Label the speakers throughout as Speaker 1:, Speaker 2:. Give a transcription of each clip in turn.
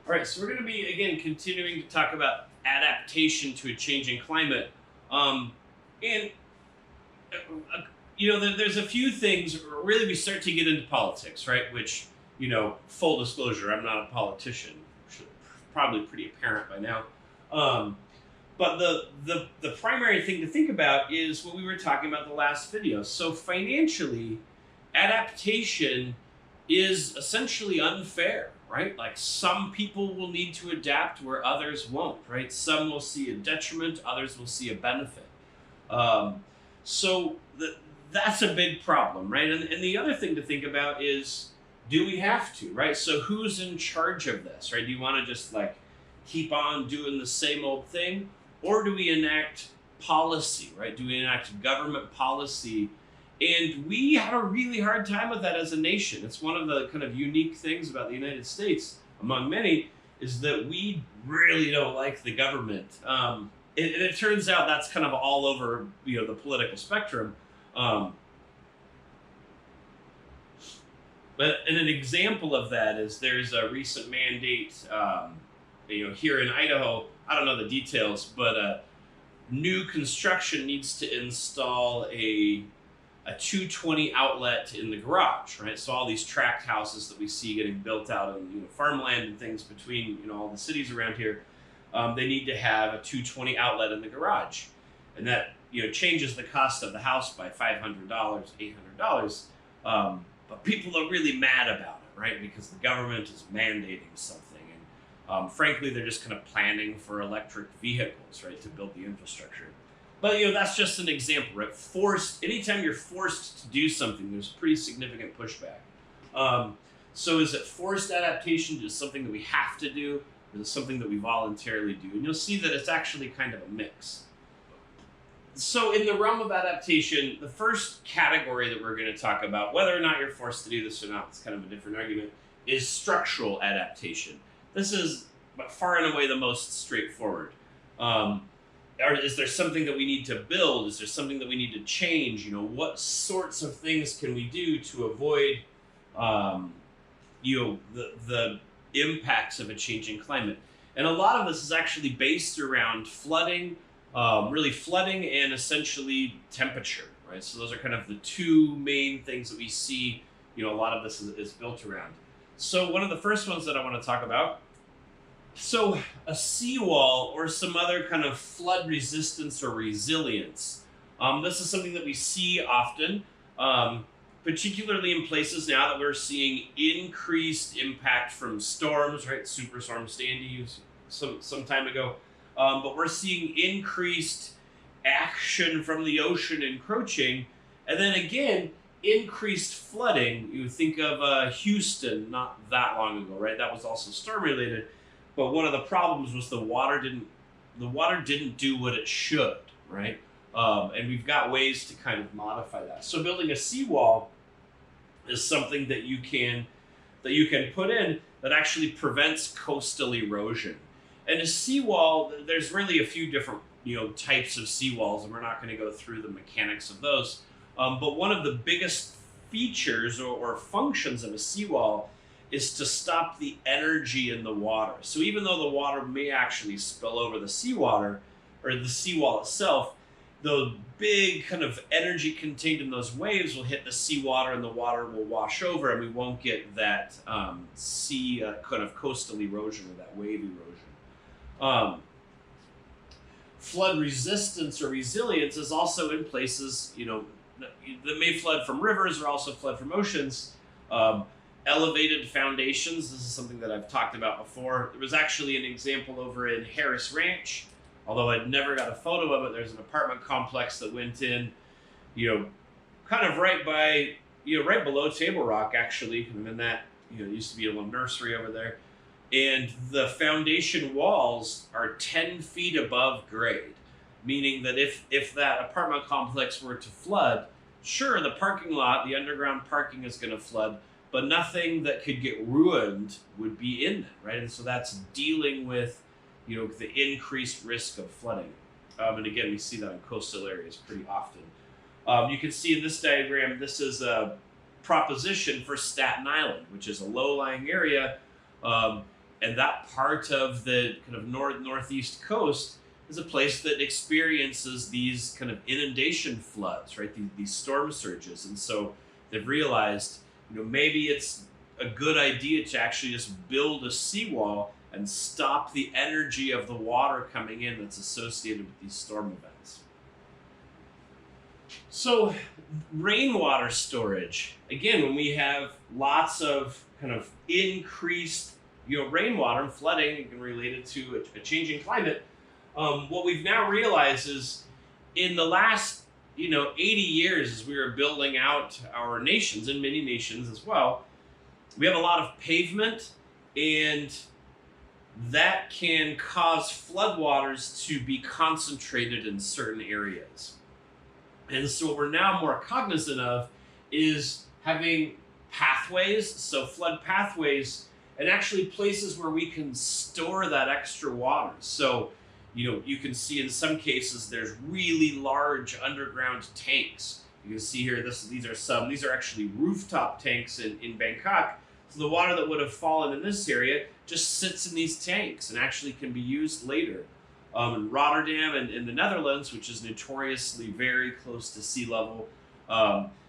Speaker 1: All right, so we're going to be again continuing to talk about adaptation to a changing climate, and there's a few things. Really, we start to get into politics, right? Which, full disclosure, I'm not a politician. Probably pretty apparent by now. Um, but the primary thing to think about is what we were talking about in the last video. So financially, adaptation is essentially unfair, right? Like some people will need to adapt where others won't, right? Some will see a detriment, others will see a benefit. Um, so that's a big problem, right? And the other thing to think about is, do we have to, right? So who's in charge of this, right? Do you want to just like keep on doing the same old thing? Or do we enact policy, right? Do we enact government policy? And we have a really hard time with that as a nation. It's one of the kind of unique things about the United States, among many, is that we really don't like the government. And it turns out that's kind of all over, the political spectrum. Um, and an example of that is there's a recent mandate, here in Idaho. I don't know the details, but new construction needs to install a 220 outlet in the garage, right? So all these tract houses that we see getting built out in farmland and things between all the cities around here, they need to have a 220 outlet in the garage, and that changes the cost of the house by $500, $800. But people are really mad about it, right? Because the government is mandating something, and frankly, they're just kind of planning for electric vehicles, right, to build the infrastructure. But that's just an example, right? Anytime you're forced to do something, there's pretty significant pushback. So is it forced adaptation? Is it something that we have to do? Or is it something that we voluntarily do? And you'll see that it's actually kind of a mix. So in the realm of adaptation, the first category that we're going to talk about, whether or not you're forced to do this or not, it's kind of a different argument, is structural adaptation. This is far and away the most straightforward. Is there something that we need to build? Is there something that we need to change? What sorts of things can we do to avoid, the impacts of a changing climate? And a lot of this is actually based around flooding, really flooding and essentially temperature, right? So those are kind of the two main things that we see, a lot of this is built around. So one of the first ones that I want to talk about, so a seawall or some other kind of flood resistance or resilience. This is something that we see often, particularly in places now that we're seeing increased impact from storms, right? Superstorm Sandy some time ago. But we're seeing increased action from the ocean encroaching. And then again, increased flooding. You think of Houston not that long ago, right? That was also storm related. But one of the problems was the water didn't do what it should, right? And we've got ways to kind of modify that. So building a seawall is something that you can put in that actually prevents coastal erosion. And a seawall, there's really a few different types of seawalls, and we're not going to go through the mechanics of those. But one of the biggest features or functions of a seawall is to stop the energy in the water. So even though the water may actually spill over the seawater or the seawall itself, the big kind of energy contained in those waves will hit the seawater, and the water will wash over, and we won't get that sea kind of coastal erosion or that wave erosion. Flood resistance or resilience is also in places that may flood from rivers or also flood from oceans. Elevated foundations, this is something that I've talked about before. There was actually an example over in Harris Ranch, although I'd never got a photo of it. There's an apartment complex that went in, kind of right by, right below Table Rock, actually. And then that, used to be a little nursery over there. And the foundation walls are 10 feet above grade, meaning that if that apartment complex were to flood, sure, the parking lot, the underground parking is going to flood, but nothing that could get ruined would be in that, right? And so that's dealing with, the increased risk of flooding. And again, we see that in coastal areas pretty often. You can see in this diagram, this is a proposition for Staten Island, which is a low-lying area. And that part of the kind of northeast coast is a place that experiences these kind of inundation floods, right? These storm surges. And so they've realized, maybe it's a good idea to actually just build a seawall and stop the energy of the water coming in that's associated with these storm events. So rainwater storage, again, when we have lots of kind of increased rainwater and flooding related to a changing climate, what we've now realized is in the last 80 years, as we were building out our nations, and many nations as well, we have a lot of pavement, and that can cause floodwaters to be concentrated in certain areas. And so what we're now more cognizant of is having pathways, so flood pathways, and actually places where we can store that extra water. So, you can see in some cases there's really large underground tanks. You can see here, these are actually rooftop tanks in Bangkok. So the water that would have fallen in this area just sits in these tanks and actually can be used later. In Rotterdam and in the Netherlands, which is notoriously very close to sea level,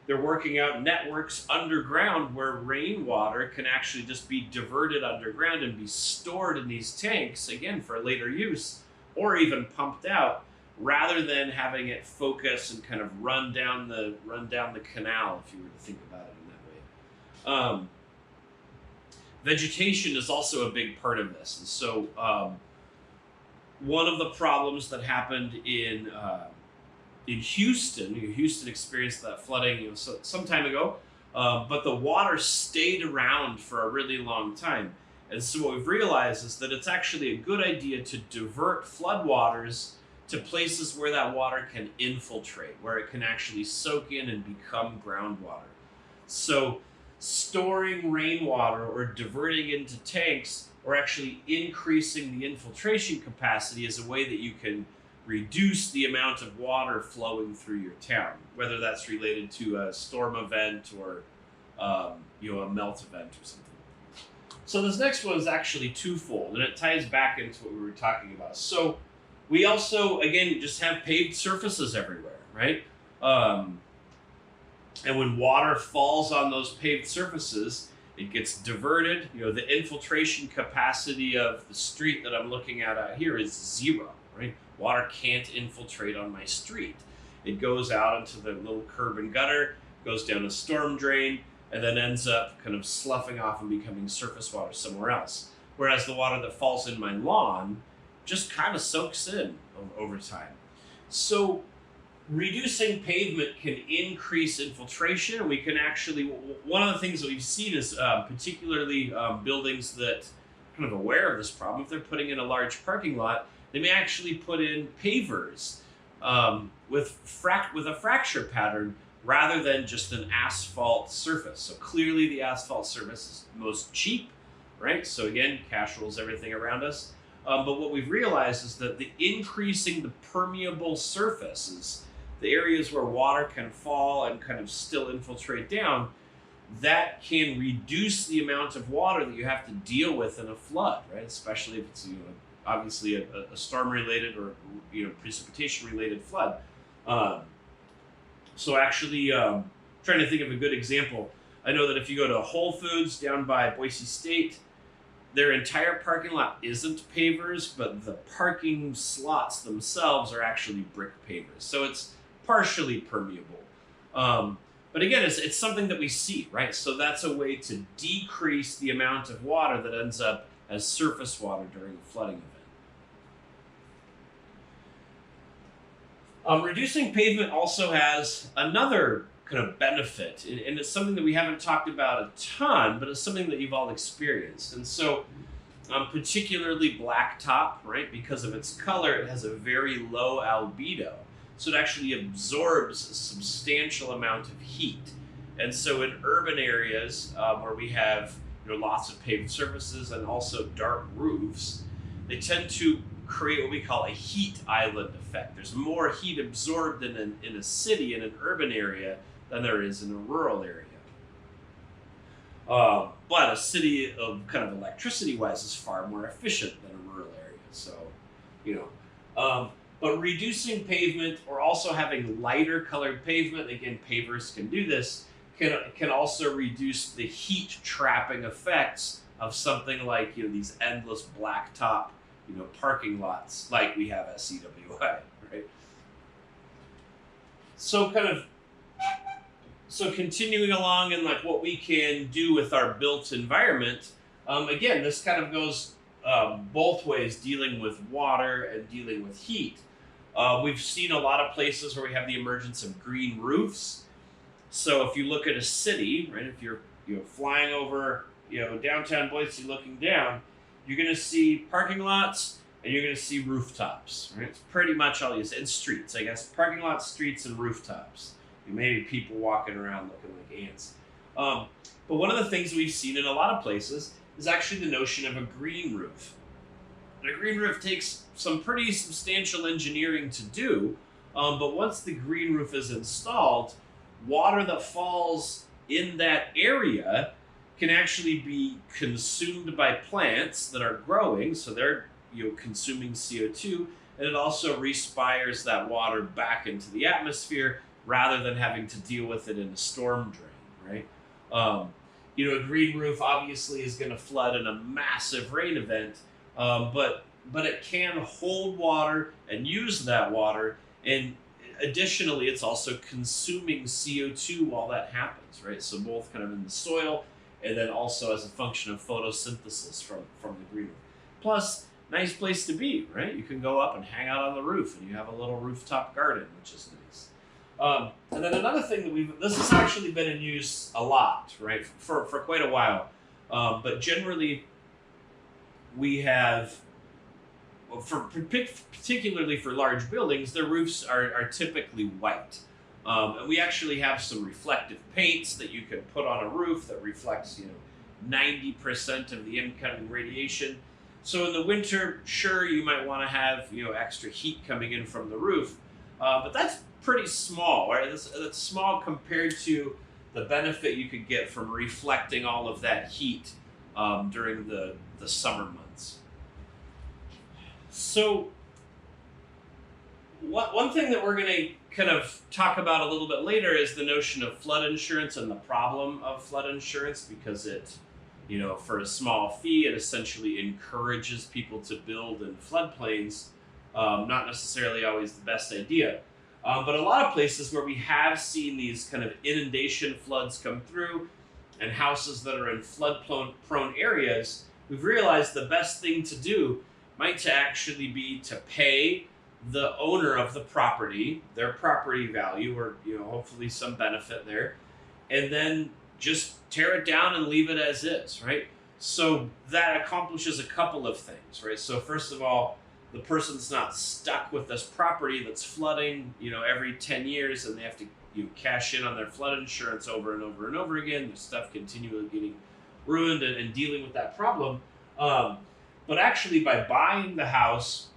Speaker 1: they're working out networks underground where rainwater can actually just be diverted underground and be stored in these tanks, again, for later use, or even pumped out, rather than having it focus and kind of run down the canal, if you were to think about it in that way. Vegetation is also a big part of this. And so one of the problems that happened in Houston experienced that flooding some time ago, but the water stayed around for a really long time. And so what we've realized is that it's actually a good idea to divert floodwaters to places where that water can infiltrate, where it can actually soak in and become groundwater. So storing rainwater or diverting into tanks or actually increasing the infiltration capacity is a way that you can reduce the amount of water flowing through your town, whether that's related to a storm event or a melt event or something. So this next one is actually twofold, and it ties back into what we were talking about. So we also, again, just have paved surfaces everywhere, right? And when water falls on those paved surfaces, it gets diverted. The infiltration capacity of the street that I'm looking at out here is 0, right? Water can't infiltrate on my street. It goes out into the little curb and gutter, goes down a storm drain, and then ends up kind of sloughing off and becoming surface water somewhere else. Whereas the water that falls in my lawn just kind of soaks in over time. So reducing pavement can increase infiltration. We can actually, one of the things that we've seen is particularly buildings that are kind of aware of this problem, if they're putting in a large parking lot, they may actually put in pavers with a fracture pattern rather than just an asphalt surface. So clearly the asphalt surface is most cheap, right? So again, cash rules everything around us. But what we've realized is that increasing the permeable surfaces, the areas where water can fall and kind of still infiltrate down, that can reduce the amount of water that you have to deal with in a flood, right? Especially if it's obviously a storm-related or precipitation-related flood. So actually, trying to think of a good example, I know that if you go to Whole Foods down by Boise State, their entire parking lot isn't pavers, but the parking slots themselves are actually brick pavers. So it's partially permeable. But again, it's something that we see, right? So that's a way to decrease the amount of water that ends up as surface water during a flooding event. Reducing pavement also has another kind of benefit, and it's something that we haven't talked about a ton, but it's something that you've all experienced. And so particularly blacktop, right, because of its color, it has a very low albedo. So it actually absorbs a substantial amount of heat. And so in urban areas where we have lots of paved surfaces and also dark roofs, they tend to create what we call a heat island effect. There's more heat absorbed in a city, in an urban area, than there is in a rural area. But a city of kind of electricity-wise is far more efficient than a rural area. So, you but reducing pavement or also having lighter colored pavement, again, pavers can do this, can also reduce the heat trapping effects of something like these endless blacktop parking lots like we have at CWI, right? So continuing along in like what we can do with our built environment, again, this kind of goes both ways, dealing with water and dealing with heat. We've seen a lot of places where we have the emergence of green roofs. So if you look at a city, right, if you're flying over downtown Boise looking down, you're going to see parking lots and you're going to see rooftops, right? It's pretty much all you see. And streets, I guess. Parking lots, streets, and rooftops. Maybe people walking around looking like ants. But one of the things we've seen in a lot of places is actually the notion of a green roof. And a green roof takes some pretty substantial engineering to do, but once the green roof is installed, water that falls in that area can actually be consumed by plants that are growing, so they're consuming CO2, and it also respires that water back into the atmosphere rather than having to deal with it in a storm drain, right? A green roof obviously is going to flood in a massive rain event, but it can hold water and use that water, and additionally, it's also consuming CO2 while that happens, right? So both kind of in the soil, and then also as a function of photosynthesis from the green roof. Plus, nice place to be, right? You can go up and hang out on the roof, and you have a little rooftop garden, which is nice. And then another thing that this has actually been in use a lot, right, for quite a while. But generally, we have, particularly for large buildings, their roofs are typically white. And we actually have some reflective paints that you can put on a roof that reflects, 90% of the incoming radiation. So in the winter, sure, you might want to have, extra heat coming in from the roof, but that's pretty small, right? That's small compared to the benefit you could get from reflecting all of that heat during the summer months. So one thing that we're going to kind of talk about a little bit later is the notion of flood insurance and the problem of flood insurance, because it, for a small fee, it essentially encourages people to build in floodplains. Not necessarily always the best idea. But a lot of places where we have seen these kind of inundation floods come through and houses that are in flood-prone areas, we've realized the best thing to do might to actually be to pay the owner of the property their property value, or hopefully some benefit there, and then just tear it down and leave it as is, right? So that accomplishes a couple of things, right? So first of all, the person's not stuck with this property that's flooding, every 10 years, and they have to cash in on their flood insurance over and over and over again. Their stuff continually getting ruined and dealing with that problem. But actually, by buying the house,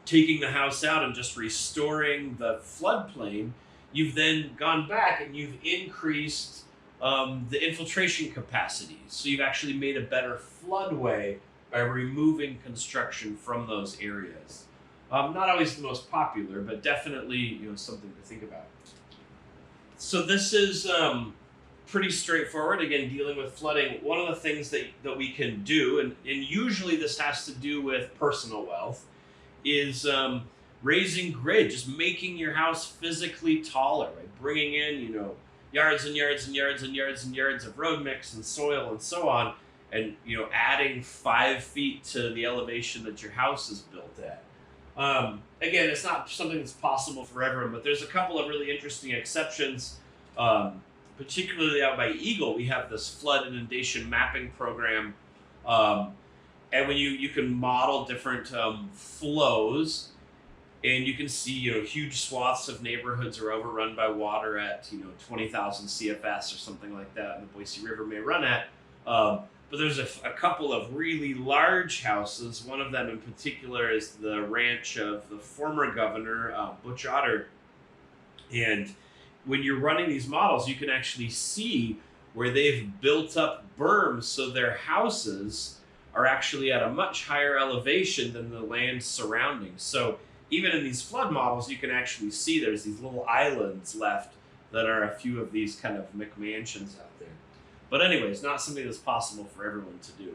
Speaker 1: taking the house out, and just restoring the floodplain, you've then gone back and you've increased the infiltration capacity. So you've actually made a better floodway by removing construction from those areas. Not always the most popular, but definitely something to think about. So this is pretty straightforward. Again, dealing with flooding, one of the things that we can do, and usually this has to do with personal wealth, is raising grid, just making your house physically taller, right? Bringing in, yards and yards and yards and yards and yards of road mix and soil and so on, and adding 5 feet to the elevation that your house is built at. Again, it's not something that's possible for everyone, but there's a couple of really interesting exceptions. Particularly out by Eagle, we have this flood inundation mapping program, and when you can model different flows, and you can see huge swaths of neighborhoods are overrun by water at 20,000 CFS or something like that, and the Boise River may run at. But there's a couple of really large houses. One of them in particular is the ranch of the former governor, Butch Otter. And when you're running these models, you can actually see where they've built up berms so their houses are actually at a much higher elevation than the land surrounding. So even in these flood models, you can actually see there's these little islands left that are a few of these kind of McMansions out there. But anyways, not something that's possible for everyone to do.